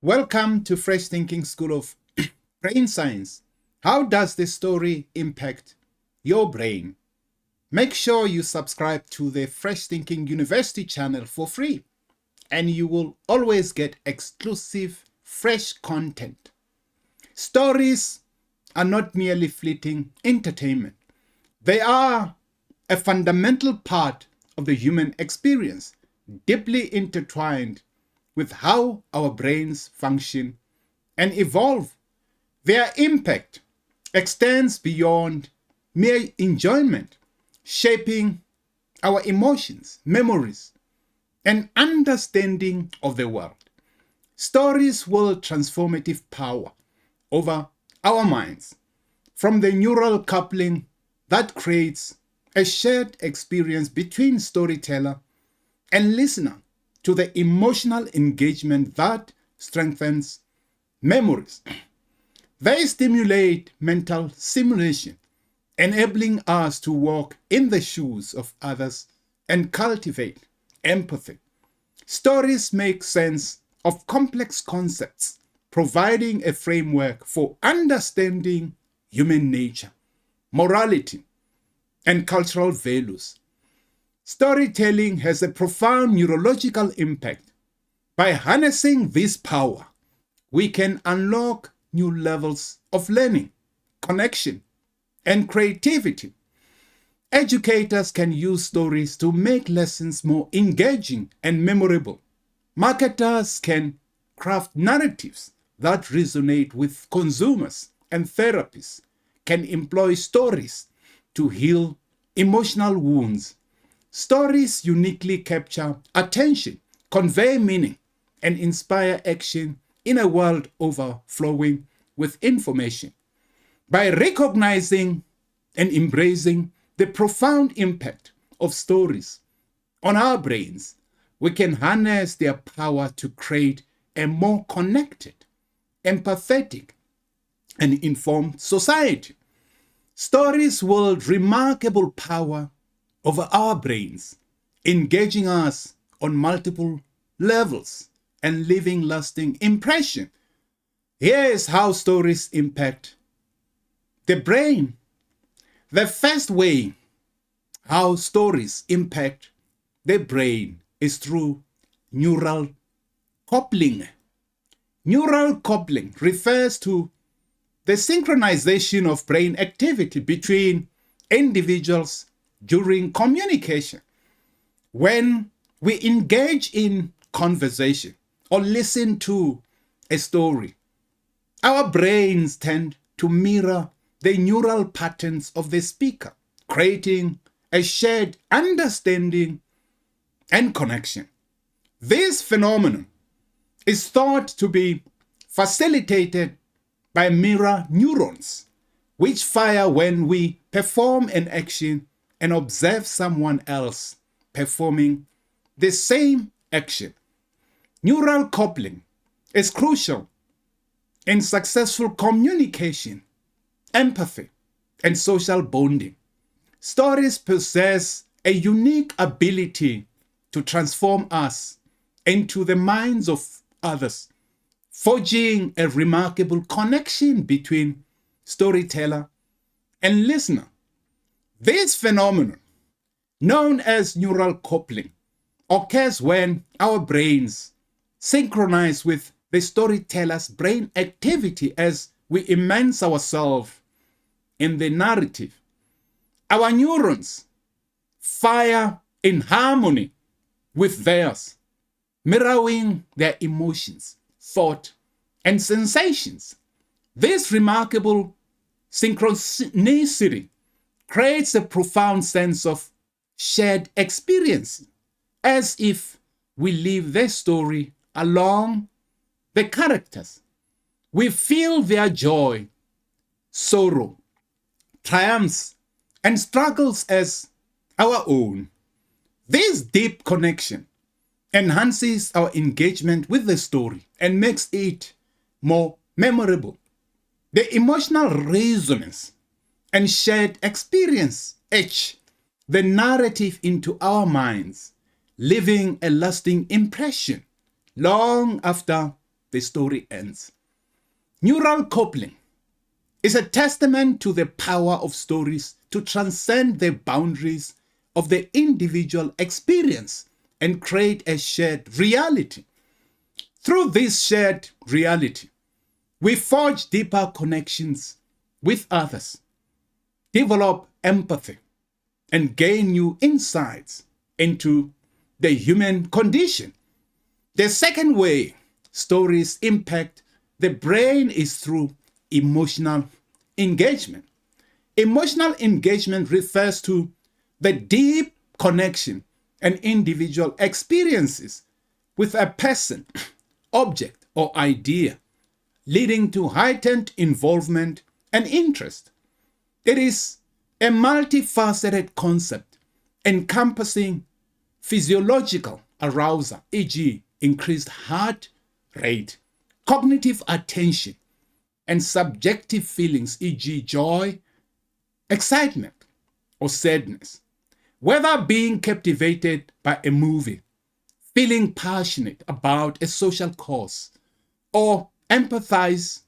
Welcome to Fresh Thinking School of Brain Science. How does this story impact your brain? Make sure you subscribe to the Fresh Thinking University channel for free, and you will always get exclusive, fresh content. Stories are not merely fleeting entertainment. They are a fundamental part of the human experience, deeply intertwined with how our brains function and evolve. Their impact extends beyond mere enjoyment, shaping our emotions, memories, and understanding of the world. Stories wield transformative power over our minds, from the neural coupling that creates a shared experience between storyteller and listener to the emotional engagement that strengthens memories. They stimulate mental simulation, enabling us to walk in the shoes of others and cultivate empathy. Stories make sense of complex concepts, providing a framework for understanding human nature, morality, and cultural values. Storytelling has a profound neurological impact. By harnessing this power, we can unlock new levels of learning, connection, and creativity. Educators can use stories to make lessons more engaging and memorable. Marketers can craft narratives that resonate with consumers, and therapists can employ stories to heal emotional wounds. Stories uniquely capture attention, convey meaning, and inspire action in a world overflowing with information. By recognizing and embracing the profound impact of stories on our brains, we can harness their power to create a more connected, empathetic, and informed society. Stories wield remarkable power over our brains, engaging us on multiple levels and leaving lasting impression. Here is how stories impact the brain. The first way how stories impact the brain is through neural coupling. Neural coupling refers to the synchronization of brain activity between individuals during communication. When we engage in conversation or listen to a story, our brains tend to mirror the neural patterns of the speaker, creating a shared understanding and connection. This phenomenon is thought to be facilitated by mirror neurons, which fire when we perform an action and observe someone else performing the same action. Neural coupling is crucial in successful communication, empathy, and social bonding. Stories possess a unique ability to transform us into the minds of others, forging a remarkable connection between storyteller and listener. This phenomenon, known as neural coupling, occurs when our brains synchronize with the storyteller's brain activity as we immerse ourselves in the narrative. Our neurons fire in harmony with theirs, mirroring their emotions, thought, and sensations. This remarkable synchronicity creates a profound sense of shared experience, as if we live their story along the characters. We feel their joy, sorrow, triumphs, and struggles as our own. This deep connection enhances our engagement with the story and makes it more memorable. The emotional resonance and shared experience etch the narrative into our minds, leaving a lasting impression long after the story ends. Neural coupling is a testament to the power of stories to transcend the boundaries of the individual experience and create a shared reality. Through this shared reality, we forge deeper connections with others, develop empathy, and gain new insights into the human condition. The second way stories impact the brain is through emotional engagement. Emotional engagement refers to the deep connection and individual experiences with a person, object, or idea, leading to heightened involvement and interest. It is a multifaceted concept encompassing physiological arousal, e.g., increased heart rate, cognitive attention, and subjective feelings, e.g., joy, excitement, or sadness. Whether being captivated by a movie, feeling passionate about a social cause, or empathize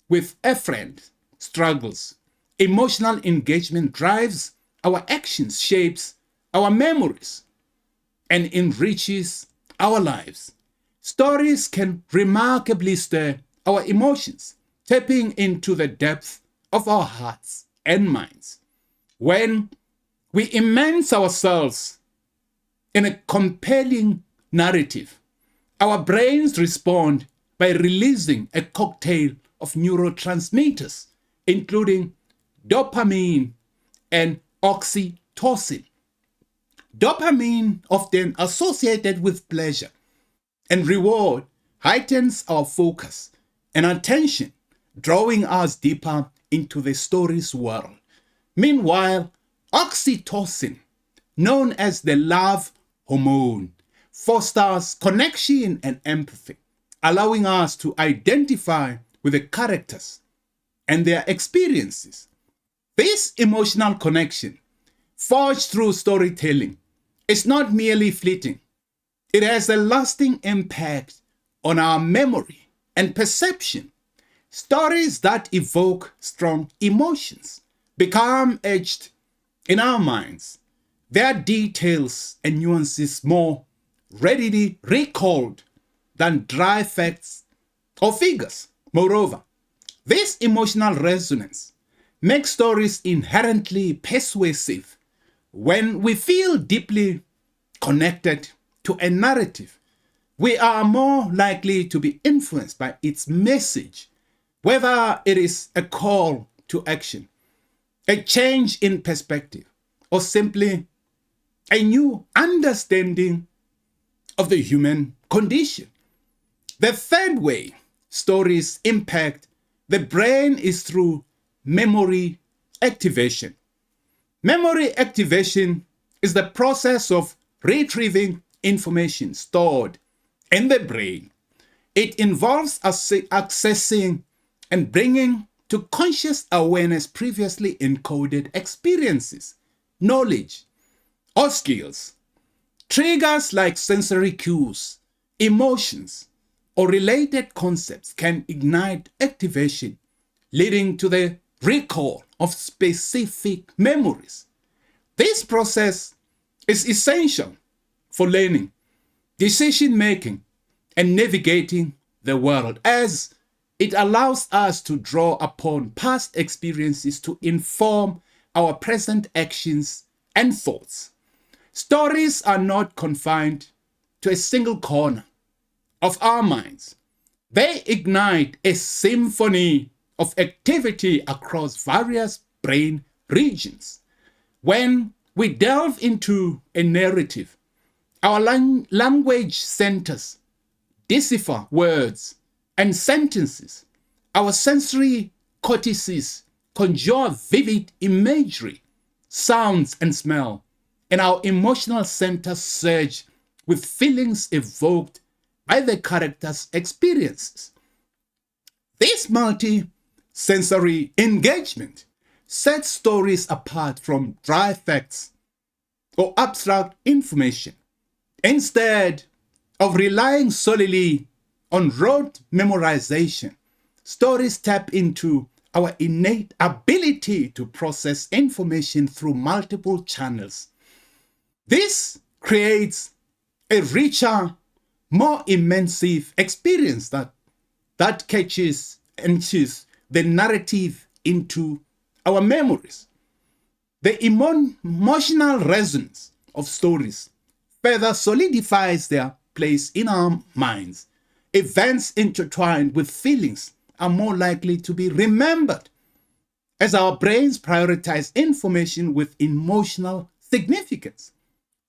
with a friend's struggles, emotional engagement drives our actions, shapes our memories, and enriches our lives. Stories can remarkably stir our emotions, tapping into the depth of our hearts and minds. When we immerse ourselves in a compelling narrative, our brains respond by releasing a cocktail of neurotransmitters, including dopamine and oxytocin. Dopamine, often associated with pleasure and reward, heightens our focus and attention, drawing us deeper into the story's world. Meanwhile, oxytocin, known as the love hormone, fosters connection and empathy, allowing us to identify with the characters and their experiences. This emotional connection, forged through storytelling, is not merely fleeting. It has a lasting impact on our memory and perception. Stories that evoke strong emotions become etched in our minds, their details and nuances more readily recalled than dry facts or figures. Moreover, this emotional resonance makes stories inherently persuasive. When we feel deeply connected to a narrative, we are more likely to be influenced by its message, whether it is a call to action, a change in perspective, or simply a new understanding of the human condition. The third way stories impact the brain is through memory activation. Memory activation is the process of retrieving information stored in the brain. It involves accessing and bringing to conscious awareness previously encoded experiences, knowledge, or skills. Triggers like sensory cues, emotions, or related concepts can ignite activation, leading to the recall of specific memories. This process is essential for learning, decision making, and navigating the world, as it allows us to draw upon past experiences to inform our present actions and thoughts. Stories are not confined to a single corner of our minds. They ignite a symphony of activity across various brain regions. When we delve into a narrative, our language centers decipher words and sentences. Our sensory cortices conjure vivid imagery, sounds, and smell, and our emotional centers surge with feelings evoked by the character's experiences. This multi-sensory engagement sets stories apart from dry facts or abstract information. Instead of relying solely on rote memorization. Stories tap into our innate ability to process information through multiple channels. This creates a richer, more immersive experience that catches and enches the narrative into our memories. The emotional resonance of stories further solidifies their place in our minds. Events intertwined with feelings are more likely to be remembered as our brains prioritize information with emotional significance.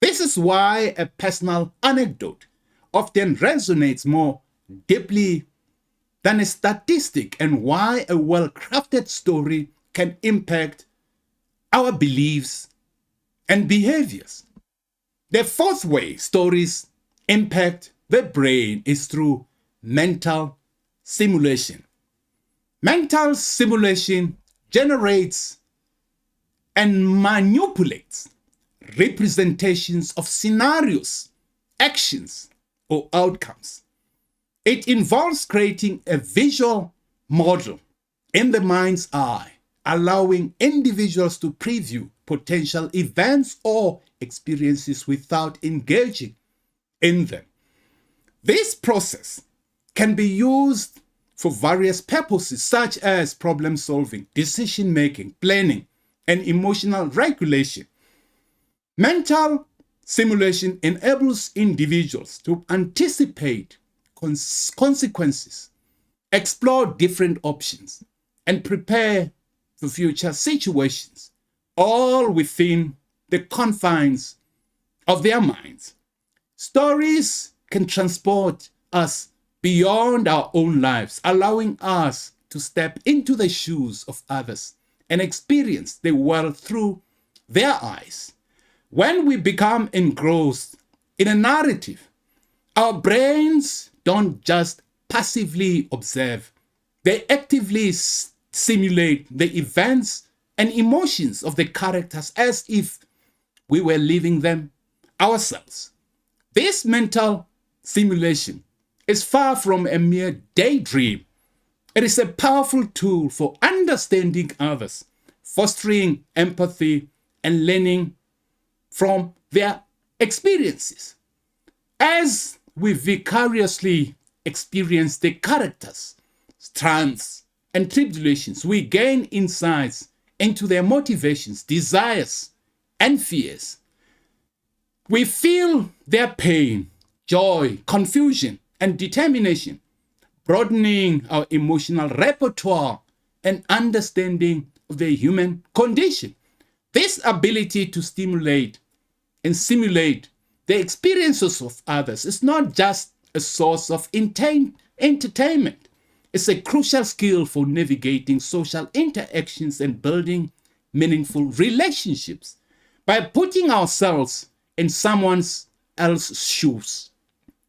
This is why a personal anecdote often resonates more deeply than a statistic, and why a well crafted story can impact our beliefs and behaviors. The fourth way stories impact the brain is through mental simulation. Mental simulation generates and manipulates representations of scenarios, actions, or outcomes. It involves creating a visual model in the mind's eye, allowing individuals to preview potential events or experiences without engaging in them. This process can be used for various purposes such as problem solving, decision making, planning, and emotional regulation. Mental simulation enables individuals to anticipate consequences, explore different options, and prepare for future situations, all within the confines of their minds. Stories can transport us beyond our own lives, allowing us to step into the shoes of others and experience the world through their eyes. When we become engrossed in a narrative, our brains don't just passively observe, they actively simulate the events and emotions of the characters as if we were living them ourselves. This mental simulation is far from a mere daydream. It is a powerful tool for understanding others, fostering empathy, and learning from their experiences. As we vicariously experience the characters, strengths, and tribulations, we gain insights into their motivations, desires, and fears. We feel their pain, joy, confusion, and determination, broadening our emotional repertoire and understanding of the human condition. This ability to stimulate and simulate the experiences of others is not just a source of entertainment. It's a crucial skill for navigating social interactions and building meaningful relationships. By putting ourselves in someone else's shoes,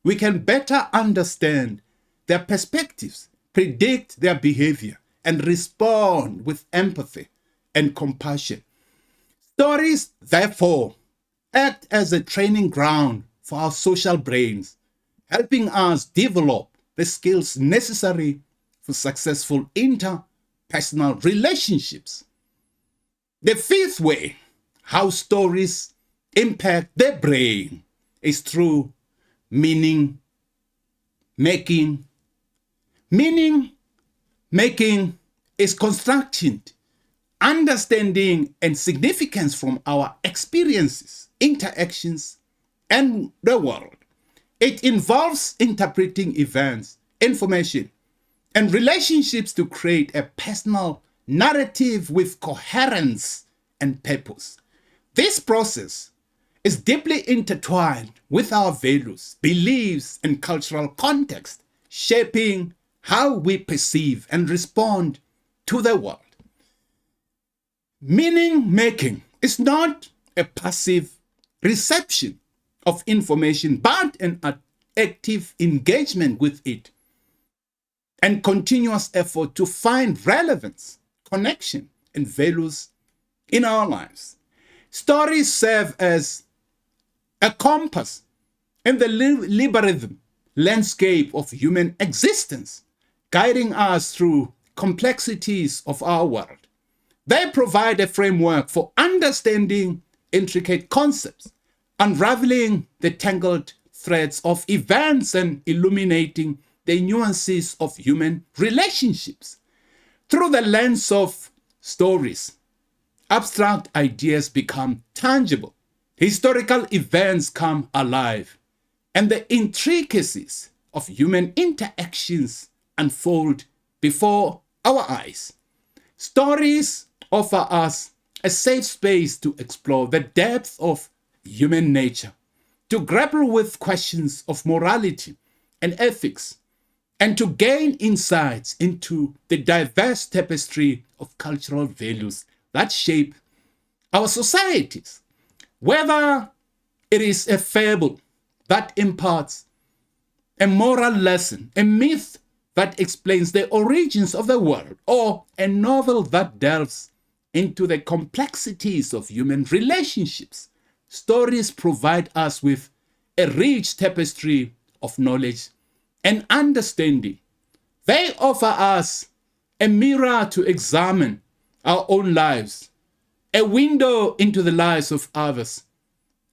we can better understand their perspectives, predict their behavior, and respond with empathy and compassion. Stories, therefore, act as a training ground for our social brains, helping us develop the skills necessary for successful interpersonal relationships. The fifth way how stories impact the brain is through meaning making. Meaning making is constructing understanding and significance from our experiences, interactions, and the world. It involves interpreting events, information, and relationships to create a personal narrative with coherence and purpose. This process is deeply intertwined with our values, beliefs, and cultural context, shaping how we perceive and respond to the world. Meaning making is not a passive reception of information, but an active engagement with it and continuous effort to find relevance, connection, and values in our lives. Stories serve as a compass in the liberalism landscape of human existence, guiding us through complexities of our world. They provide a framework for understanding intricate concepts, unraveling the tangled threads of events, and illuminating the nuances of human relationships. Through the lens of stories, abstract ideas become tangible, historical events come alive, and the intricacies of human interactions unfold before our eyes. Stories offer us a safe space to explore the depth of human nature, to grapple with questions of morality and ethics, and to gain insights into the diverse tapestry of cultural values that shape our societies. Whether it is a fable that imparts a moral lesson, a myth that explains the origins of the world, or a novel that delves into the complexities of human relationships, stories provide us with a rich tapestry of knowledge and understanding. They offer us a mirror to examine our own lives, a window into the lives of others,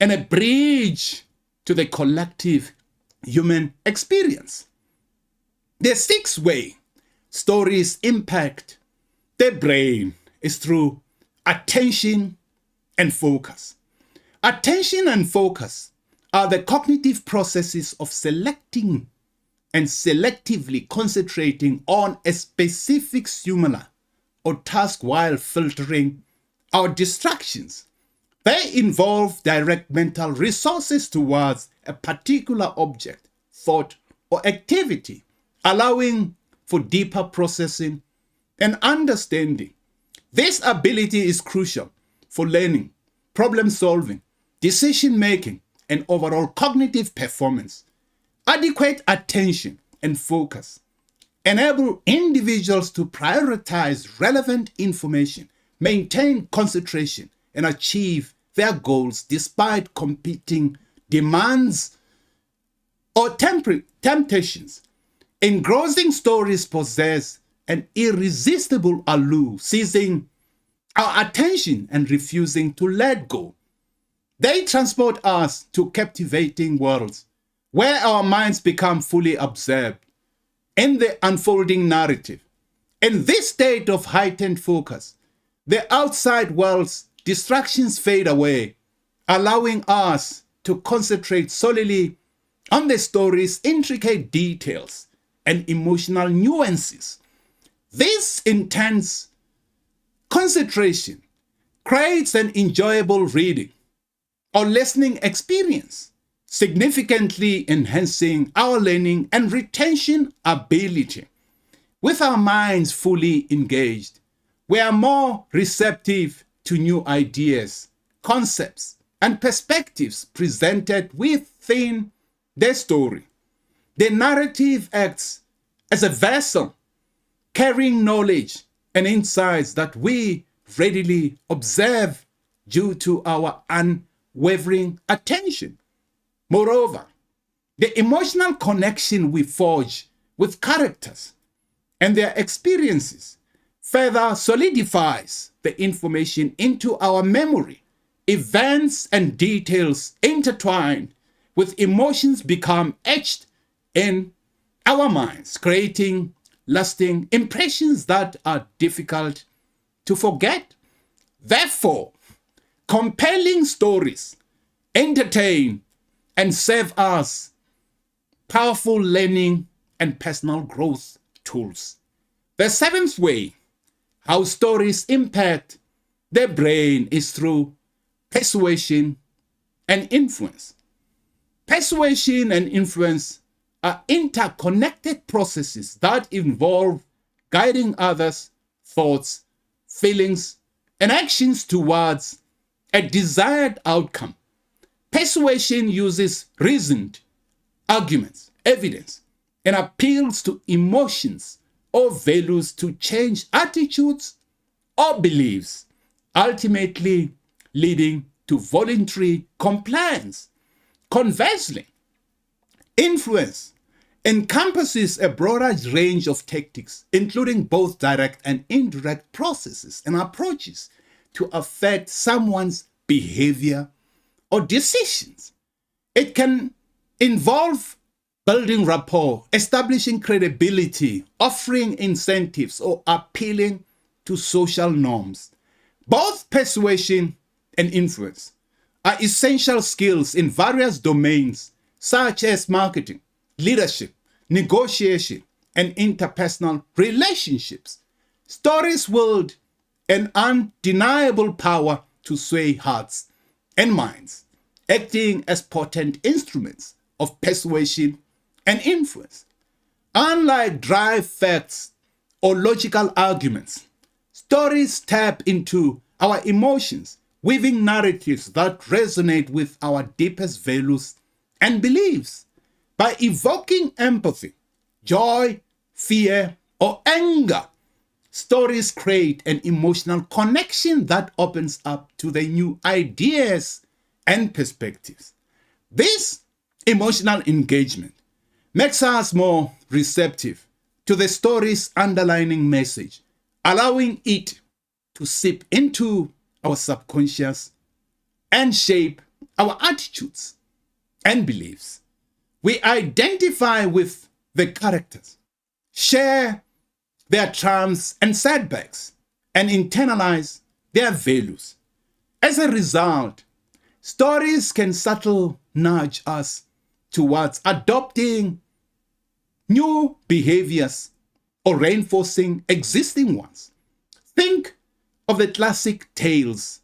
and a bridge to the collective human experience. The sixth way stories impact the brain is through attention and focus. Attention and focus are the cognitive processes of selecting and selectively concentrating on a specific stimuli or task while filtering our distractions. They involve direct mental resources towards a particular object, thought, or activity, allowing for deeper processing and understanding. This ability is crucial for learning, problem solving, decision making, and overall cognitive performance. Adequate attention and focus enable individuals to prioritize relevant information, maintain concentration, and achieve their goals despite competing demands or temptations. Engrossing stories possess an irresistible allure, seizing our attention and refusing to let go. They transport us to captivating worlds where our minds become fully absorbed in the unfolding narrative. In this state of heightened focus, the outside world's distractions fade away, allowing us to concentrate solely on the story's intricate details and emotional nuances. This intense concentration creates an enjoyable reading or listening experience, significantly enhancing our learning and retention ability. With our minds fully engaged, we are more receptive to new ideas, concepts, and perspectives presented within the story. The narrative acts as a vessel carrying knowledge and insights that we readily observe due to our unwavering attention. Moreover, the emotional connection we forge with characters and their experiences further solidifies the information into our memory. Events and details intertwined with emotions become etched in our minds, creating lasting impressions that are difficult to forget. Therefore, compelling stories entertain and serve as powerful learning and personal growth tools. The seventh way how stories impact the brain is through persuasion and influence. Persuasion and influence are interconnected processes that involve guiding others' thoughts, feelings, and actions towards a desired outcome. Persuasion uses reasoned arguments, evidence, and appeals to emotions or values to change attitudes or beliefs, ultimately leading to voluntary compliance. Conversely, influence encompasses a broader range of tactics, including both direct and indirect processes and approaches to affect someone's behavior or decisions. It can involve building rapport, establishing credibility, offering incentives, or appealing to social norms. Both persuasion and influence are essential skills in various domains such as marketing, leadership, negotiation, and interpersonal relationships. Stories wield an undeniable power to sway hearts and minds, acting as potent instruments of persuasion and influence. Unlike dry facts or logical arguments, stories tap into our emotions, weaving narratives that resonate with our deepest values and beliefs. By evoking empathy, joy, fear, or anger, stories create an emotional connection that opens up to the new ideas and perspectives. This emotional engagement makes us more receptive to the story's underlying message, allowing it to seep into our subconscious and shape our attitudes and beliefs. We identify with the characters, share their triumphs and setbacks, and internalize their values. As a result, stories can subtly nudge us towards adopting new behaviors or reinforcing existing ones. Think of the classic tales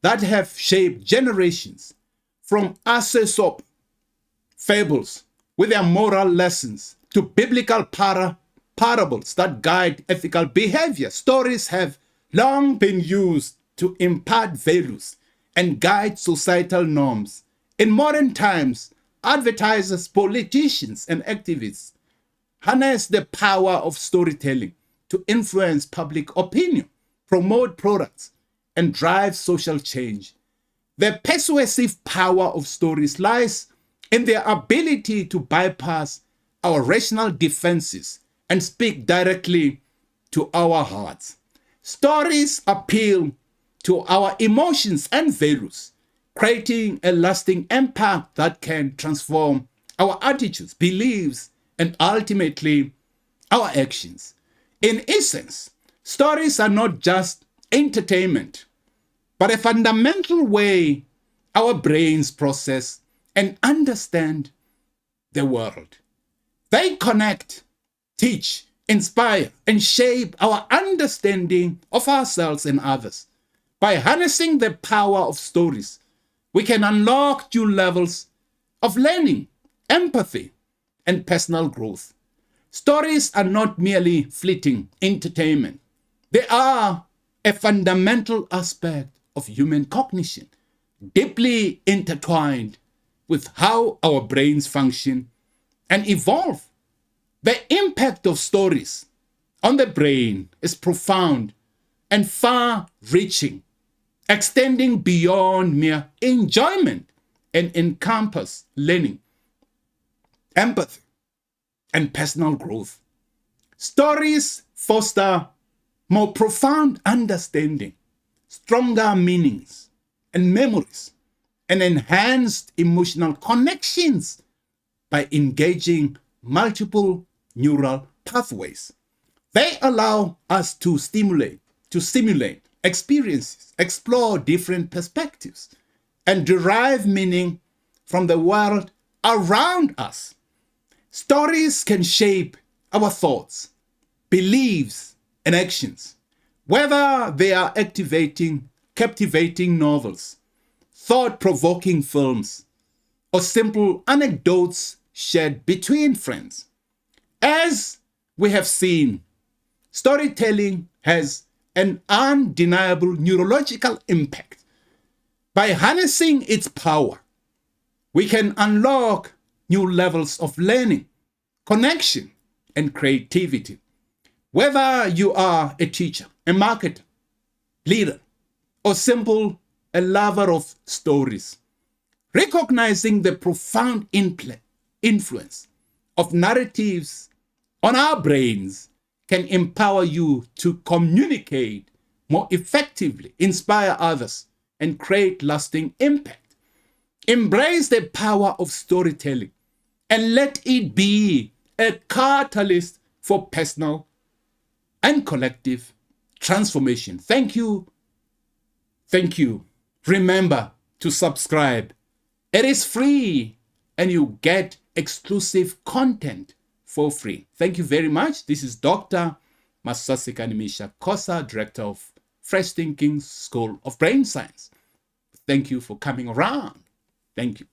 that have shaped generations, from Aesop fables with their moral lessons to biblical parables that guide ethical behavior. Stories have long been used to impart values and guide societal norms. In modern times, advertisers, politicians, and activists harness the power of storytelling to influence public opinion, promote products, and drive social change. The persuasive power of stories lies in their ability to bypass our rational defenses and speak directly to our hearts. Stories appeal to our emotions and values, creating a lasting impact that can transform our attitudes, beliefs, and ultimately our actions. In essence, stories are not just entertainment, but a fundamental way our brains process and understand the world. They connect, teach, inspire, and shape our understanding of ourselves and others. By harnessing the power of stories, we can unlock new levels of learning, empathy, and personal growth. Stories are not merely fleeting entertainment. They are a fundamental aspect of human cognition, deeply intertwined with how our brains function and evolve. The impact of stories on the brain is profound and far-reaching, extending beyond mere enjoyment and encompass learning, empathy, and personal growth. Stories foster more profound understanding, stronger meanings and memories, and enhanced emotional connections by engaging multiple neural pathways. They allow us to simulate experiences, explore different perspectives, and derive meaning from the world around us. Stories can shape our thoughts, beliefs, and actions, whether they are captivating novels, thought-provoking films, or simple anecdotes shared between friends. As we have seen, storytelling has an undeniable neurological impact. By harnessing its power, we can unlock new levels of learning, connection, and creativity. Whether you are a teacher, a marketer, leader, or simple a lover of stories, recognizing the profound influence of narratives on our brains can empower you to communicate more effectively, inspire others, and create lasting impact. Embrace the power of storytelling and let it be a catalyst for personal and collective transformation. Thank you. Thank you. Remember to subscribe. It is free and you get exclusive content for free. Thank you very much. This is Dr. Masasika Nimisha Kosa, Director of Fresh Thinking School of Brain Science. Thank you for coming around. Thank you.